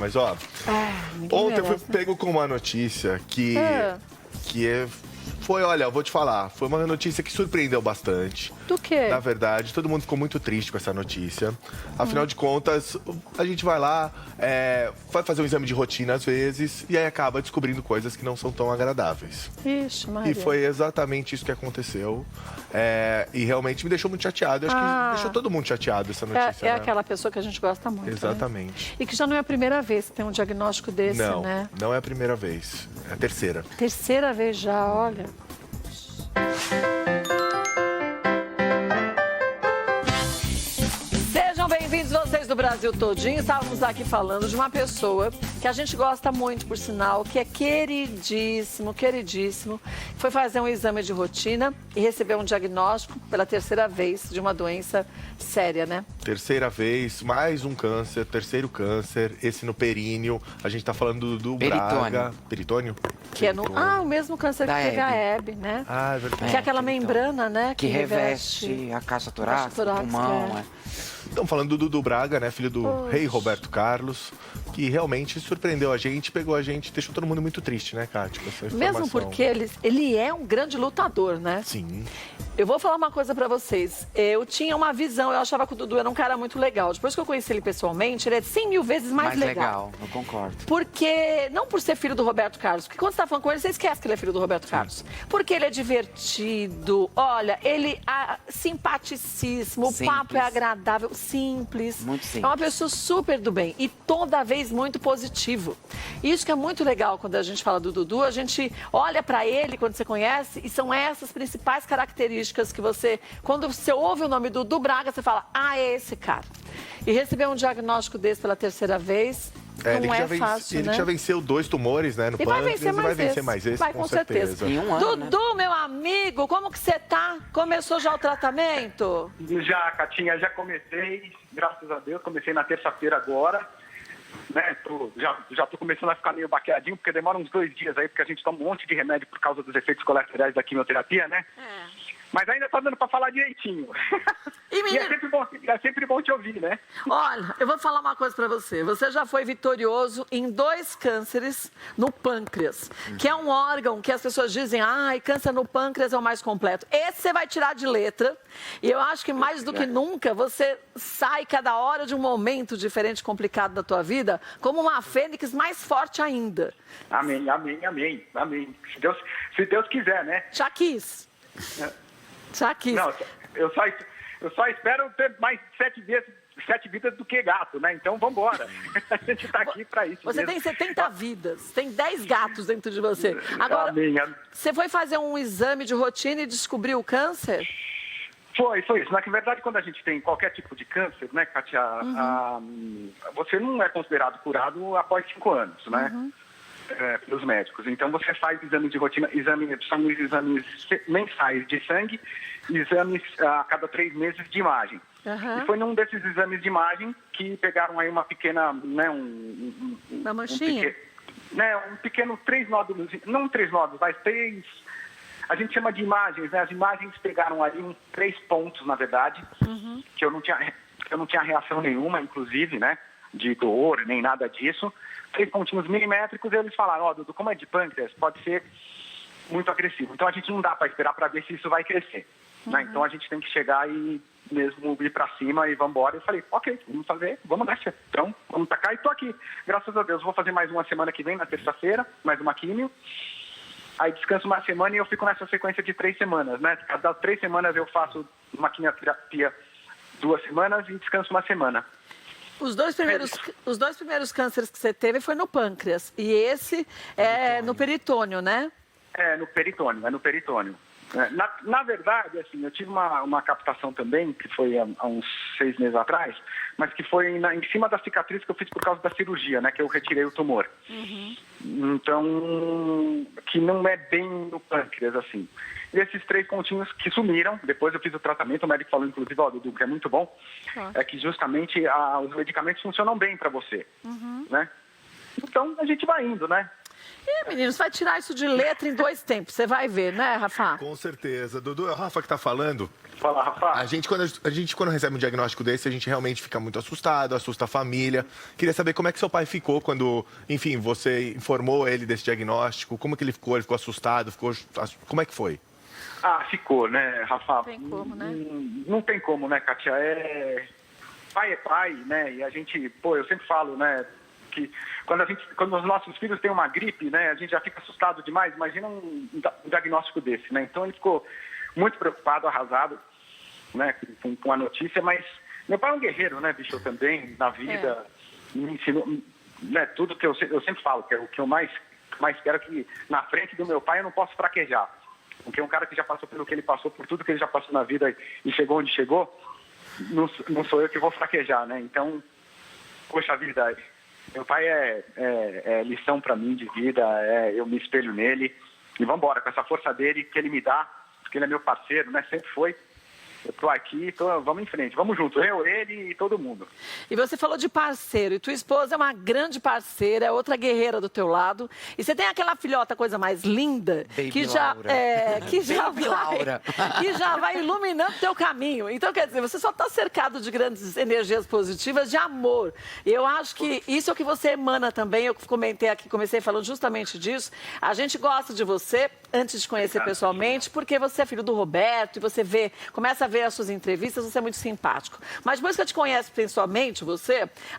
Mas, ó, ontem eu fui pego com uma notícia que foi, olha, eu vou te falar, foi uma notícia que surpreendeu bastante. Do quê? Na verdade, todo mundo ficou muito triste com essa notícia. Afinal de contas, a gente vai lá, vai fazer um exame de rotina às vezes, e aí acaba descobrindo coisas que não são tão agradáveis. Ixi, Maria. E foi exatamente isso que aconteceu. E realmente me deixou muito chateado. Eu acho que deixou todo mundo chateado essa notícia. É aquela pessoa que a gente gosta muito. Exatamente. Né? E que já não é a primeira vez que tem um diagnóstico desse, não, né? Não é a primeira vez. É a terceira. Terceira vez já, olha. Sejam bem-vindos vocês do Brasil todinho. Estávamos aqui falando de uma pessoa que a gente gosta muito, por sinal, que é queridíssimo, queridíssimo. Foi fazer um exame de rotina e recebeu um diagnóstico pela terceira vez de uma doença séria, né? Terceira vez, mais um câncer, terceiro câncer, esse no períneo. A gente tá falando do Braga. Peritônio? Que é o mesmo câncer que teve a Hebe, né? Ah, é verdade. Que é aquela membrana, né? Que reveste a caixa torácica, o pulmão. Estamos falando do Braga, né? Filho do rei Roberto Carlos, que realmente surpreendeu a gente, pegou a gente, deixou todo mundo muito triste, né, Kátia? Com essa informação. Mesmo porque ele é um grande lutador, né? Sim. Eu vou falar uma coisa pra vocês. Eu tinha uma visão, eu achava que o Dudu era um cara muito legal. Depois que eu conheci ele pessoalmente, ele é 100 mil vezes mais legal. Eu concordo. Porque, não por ser filho do Roberto Carlos, porque quando você tá falando com ele, você esquece que ele é filho do Roberto Carlos. Porque ele é divertido, olha, ele é simpaticíssimo, o papo é agradável, simples. Muito simples. É uma pessoa super do bem e toda vez muito positivo. Isso que é muito legal quando a gente fala do Dudu, a gente olha pra ele quando você conhece e são essas principais características que você, quando você ouve o nome do Dudu Braga, você fala, é esse cara. E receber um diagnóstico desse pela terceira vez, não é fácil, ele né? já venceu 2 tumores, né, no E vai pâncreas, vencer mais vai vencer mais esse, vai, com certeza. Em um ano, Dudu, meu amigo, como que você tá? Começou já o tratamento? Já, Catinha, já comecei, graças a Deus, comecei na terça-feira agora, né, já tô começando a ficar meio baqueadinho, porque demora uns 2 dias aí, porque a gente toma um monte de remédio por causa dos efeitos colaterais da quimioterapia, né? Mas ainda tá dando pra falar direitinho. E é sempre bom te ouvir, né? Olha, eu vou falar uma coisa pra você. Você já foi vitorioso em 2 cânceres no pâncreas, que é um órgão que as pessoas dizem, câncer no pâncreas é o mais completo. Esse você vai tirar de letra. E eu acho que mais do que nunca, você sai cada hora de um momento diferente, complicado da tua vida, como uma fênix mais forte ainda. Amém, amém, amém, amém. Se Deus quiser, né? Já quis. Já quis. Não, eu só espero ter mais 7 vidas do que gato, né? Então, vamos embora. A gente tá aqui para isso. Você tem 70 vidas, tem 10 gatos dentro de você. Agora, você foi fazer um exame de rotina e descobriu o câncer? Foi isso. Na verdade, quando a gente tem qualquer tipo de câncer, né, Kátia, você não é considerado curado após 5 anos, né? Pelos médicos. Então, você faz exames de rotina, são exames mensais de sangue, exames a cada 3 meses de imagem. E foi num desses exames de imagem que pegaram aí uma pequena, né, uma manchinha? Um pequeno 3 nódulos, não 3 nódulos, mas 3... A gente chama de imagens, né? As imagens pegaram ali 3 pontos, na verdade, que eu não tinha reação nenhuma, inclusive, né? De dor, nem nada disso. 3 pontinhos milimétricos, e eles falaram, Dudu, como é de pâncreas, pode ser muito agressivo. Então, a gente não dá para esperar para ver se isso vai crescer. Né? Então, a gente tem que chegar e mesmo ir para cima e vamos embora. Eu falei, ok, vamos fazer, vamos nessa. Então, vamos pra cá e tô aqui. Graças a Deus, vou fazer mais uma semana que vem, na terça-feira, mais uma químio. Aí descanso uma semana e eu fico nessa sequência de 3 semanas, né? Cada 3 semanas eu faço uma quimioterapia 2 semanas e descanso uma semana. Os dois primeiros cânceres que você teve foi no pâncreas. E esse é no peritônio, né? É no peritônio. Na verdade, assim, eu tive uma captação também, que foi há uns 6 meses atrás, mas que foi em cima da cicatriz que eu fiz por causa da cirurgia, né? Que eu retirei o tumor. Então, que não é bem no pâncreas, assim. E esses 3 pontinhos que sumiram, depois eu fiz o tratamento, o médico falou, inclusive, Dudu, que é muito bom, é que justamente os medicamentos funcionam bem para você, né? Então, a gente vai indo, né? E, meninos, vai tirar isso de letra em 2 tempos. Você vai ver, né, Rafa? Com certeza. Dudu, é o Rafa que tá falando. Fala, Rafa. Quando recebe um diagnóstico desse, a gente realmente fica muito assustado, assusta a família. Queria saber como é que seu pai ficou quando, enfim, você informou ele desse diagnóstico. Como que ele ficou? Ele ficou assustado? Como é que foi? Ficou, né, Rafa? Não tem como, né? Não tem como, né, Kátia? Pai é pai, né? E a gente, eu sempre falo, né, que quando os nossos filhos têm uma gripe, né, a gente já fica assustado demais. Imagina um diagnóstico desse, né? Então ele ficou muito preocupado, arrasado, né, com a notícia, mas meu pai é um guerreiro, né, bicho, também, na vida, me ensinou, né, tudo que eu sempre falo, que é o que eu mais quero, que na frente do meu pai eu não posso fraquejar, porque um cara que já passou pelo que ele passou, por tudo que ele já passou na vida e chegou onde chegou, não sou eu que vou fraquejar, né, então, poxa vida, meu pai é lição pra mim de vida, eu me espelho nele, e vamos embora, com essa força dele que ele me dá, porque ele é meu parceiro, né? Sempre foi. Eu tô aqui, vamos em frente, vamos junto, eu, ele e todo mundo. E você falou de parceiro, e tua esposa é uma grande parceira, é outra guerreira do teu lado. E você tem aquela filhota, coisa mais linda, que já vai iluminando teu caminho. Então, quer dizer, você só está cercado de grandes energias positivas, de amor. E eu acho que isso é o que você emana também. Eu comentei aqui, comecei falando justamente disso. A gente gosta de você, antes de conhecer pessoalmente, porque você é filho do Roberto, e você começa a ver as suas entrevistas, você é muito simpático. Mas depois que eu te conheço pessoalmente,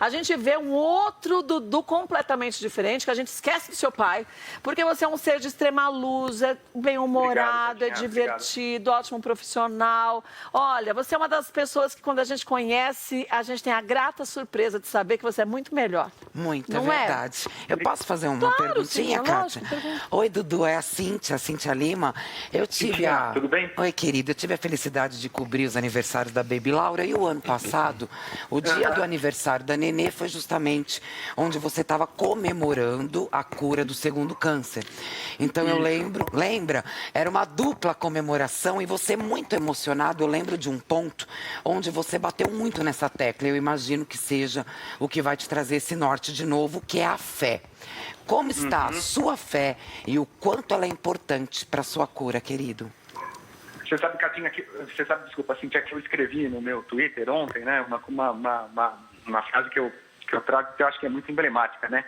a gente vê um outro Dudu completamente diferente, que a gente esquece do seu pai, porque você é um ser de extrema luz, é bem-humorado, é divertido, ótimo profissional. Olha, você é uma das pessoas que quando a gente conhece, a gente tem a grata surpresa de saber que você é muito melhor. Muito, não é verdade. Eu posso fazer uma perguntinha, Kátia? Oi, Dudu, é a Cíntia Lima. Eu tive Tudo bem? Oi, querida, eu tive a felicidade de cobrir os aniversários da Baby Laura, e o ano passado, o dia do aniversário da Nenê foi justamente onde você estava comemorando a cura do 2º câncer. Então eu lembra? Era uma dupla comemoração e você muito emocionado. Eu lembro de um ponto onde você bateu muito nessa tecla. Eu imagino que seja o que vai te trazer esse norte de novo, que é a fé. Como está a sua fé e o quanto ela é importante para a sua cura, querido? Você sabe, Catinha, desculpa, Cíntia, que eu escrevi no meu Twitter ontem, né? Uma frase que eu trago que eu acho que é muito emblemática, né?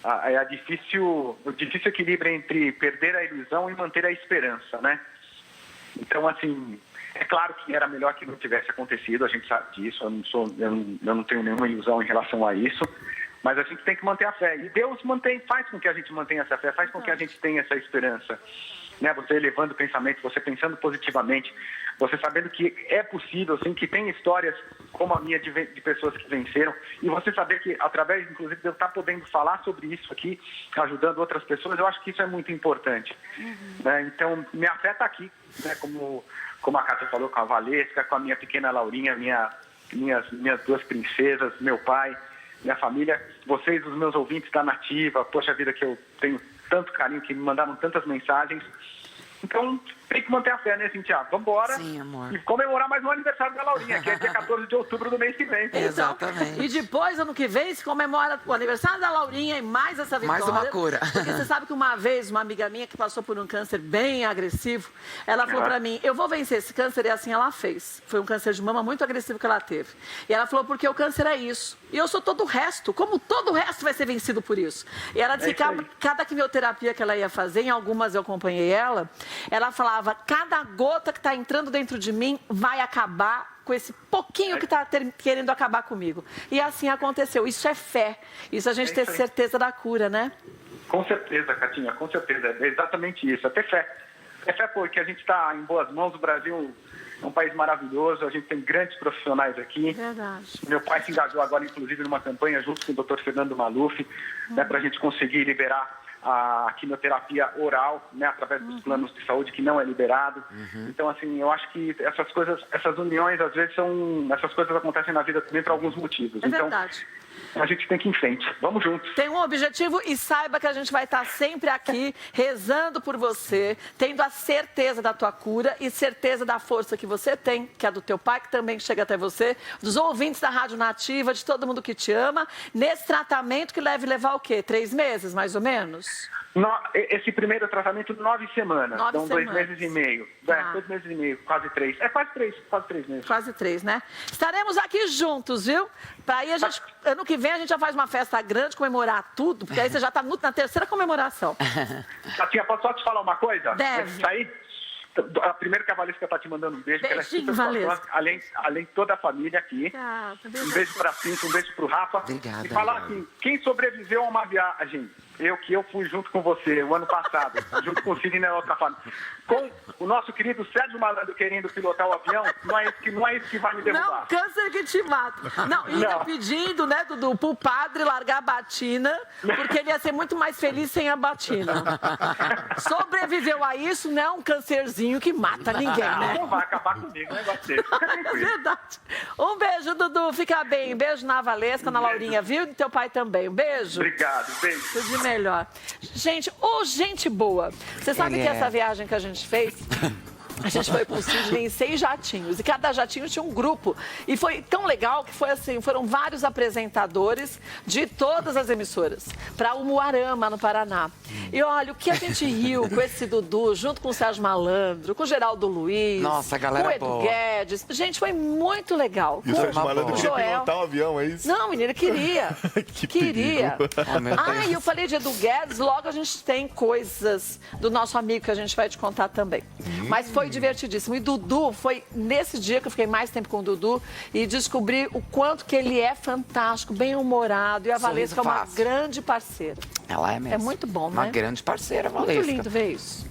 O difícil equilíbrio entre perder a ilusão e manter a esperança, né? Então, assim, é claro que era melhor que não tivesse acontecido, a gente sabe disso, eu não tenho nenhuma ilusão em relação a isso, mas a gente tem que manter a fé. E Deus faz com que a gente mantenha essa fé, faz com que a gente tenha essa esperança. Né, você elevando o pensamento, você pensando positivamente, você sabendo que é possível, sim, que tem histórias como a minha de pessoas que venceram, e você saber que, através, inclusive, de eu estar podendo falar sobre isso aqui, ajudando outras pessoas, eu acho que isso é muito importante. Né? Então, minha fé está aqui, né, como a Kátia falou, com a Valesca, com a minha pequena Laurinha, minhas 2 princesas, meu pai, minha família, vocês, os meus ouvintes da Nativa, poxa vida, que eu tenho tanto carinho, que me mandaram tantas mensagens. Então, tem que manter a fé, né, Cíntia? Vamos embora. Sim, amor. E comemorar mais um aniversário da Laurinha, que é dia 14 de outubro do mês que vem. Exatamente. E depois, ano que vem, se comemora o aniversário da Laurinha e mais essa vitória. Mais uma cura. Porque você sabe que uma vez, uma amiga minha que passou por um câncer bem agressivo, ela falou pra mim, eu vou vencer esse câncer, e assim ela fez. Foi um câncer de mama muito agressivo que ela teve. E ela falou, porque o câncer é isso. E eu sou todo o resto, como todo o resto vai ser vencido por isso. E ela disse que cada quimioterapia que ela ia fazer, em algumas eu acompanhei ela falava, cada gota que está entrando dentro de mim vai acabar com esse pouquinho que está querendo acabar comigo. E assim aconteceu. Isso é fé. Isso a gente ter certeza da cura, né? Com certeza, Catinha, com certeza. É exatamente isso. Até fé. É fé porque a gente está em boas mãos. O Brasil é um país maravilhoso. A gente tem grandes profissionais aqui. Verdade. Meu pai se engajou agora, inclusive, numa campanha junto com o Dr. Fernando Maluf, né, para a gente conseguir liberar a quimioterapia oral, né, através dos planos de saúde, que não é liberado. Então, assim, eu acho que essas coisas, essas uniões, às vezes, essas coisas acontecem na vida também por alguns motivos. É verdade. Então, a gente tem que ir em frente. Vamos juntos. Tem um objetivo e saiba que a gente vai estar sempre aqui rezando por você, tendo a certeza da tua cura e certeza da força que você tem, que é do teu pai, que também chega até você, dos ouvintes da Rádio Nativa, de todo mundo que te ama, nesse tratamento que deve levar o quê? 3 meses, mais ou menos? Esse primeiro tratamento, 9 semanas. 9 Então, semanas. 2 meses e meio. Ah. 2 meses e meio, quase 3. Quase 3 meses. Quase 3, né? Estaremos aqui juntos, viu? Para aí ano que vem a gente já faz uma festa grande, comemorar tudo, porque aí você já está na terceira comemoração. Tatinha, posso só te falar uma coisa? Deve. Antes de sair, primeiro que a Valesca tá te mandando um beijo, que ela é Beijinho, super Valesca. gostosa, além de toda a família aqui. Um beijo pra Cinta, um beijo pro Rafa. Obrigada, E falar obrigada. assim, quem sobreviveu a uma viagem, eu fui junto com você o ano passado, junto com o Cine na outra família, com o nosso querido Sérgio Malandro querendo pilotar o avião, não é esse que vai me Não, derrubar. câncer que te mata. Não, ainda Não. pedindo, né, Dudu, pro padre largar a batina, porque ele ia ser muito mais feliz sem a batina. Sobreviveu a isso, não é um cancerzinho que mata ninguém, né? Não vai acabar comigo, o negócio desse. Fica tranquilo. Verdade. Um beijo, Dudu. Fica bem. Beijo na Valesca, na Laurinha, viu? E teu pai também. Um beijo. Obrigado, beijo. Tudo de melhor. Gente, gente boa. Você sabe Ele que é. essa viagem que a gente fez... A gente foi pro Sidney em 6 jatinhos e cada jatinho tinha um grupo. E foi tão legal que foi assim, foram vários apresentadores de todas as emissoras para Umuarama, no Paraná. E olha, o que a gente riu com esse Dudu, junto com o Sérgio Malandro, com o Geraldo Luiz, Nossa, a galera com o Edu boa. Guedes. Gente, foi muito legal. E o Com Sérgio Malandro queria Joel. pilotar um avião, é isso? Não, menina, queria. Que Queria. perigo. Oh, meu Deus. E eu falei de Edu Guedes, logo a gente tem coisas do nosso amigo que a gente vai te contar também. Mas foi divertidíssimo. E Dudu, foi nesse dia que eu fiquei mais tempo com o Dudu e descobri o quanto que ele é fantástico, bem-humorado. E a Sorriso Valesca é uma fácil. grande parceira. Ela é mesmo. É muito bom, Uma né? grande parceira, Muito Valesca. lindo ver isso.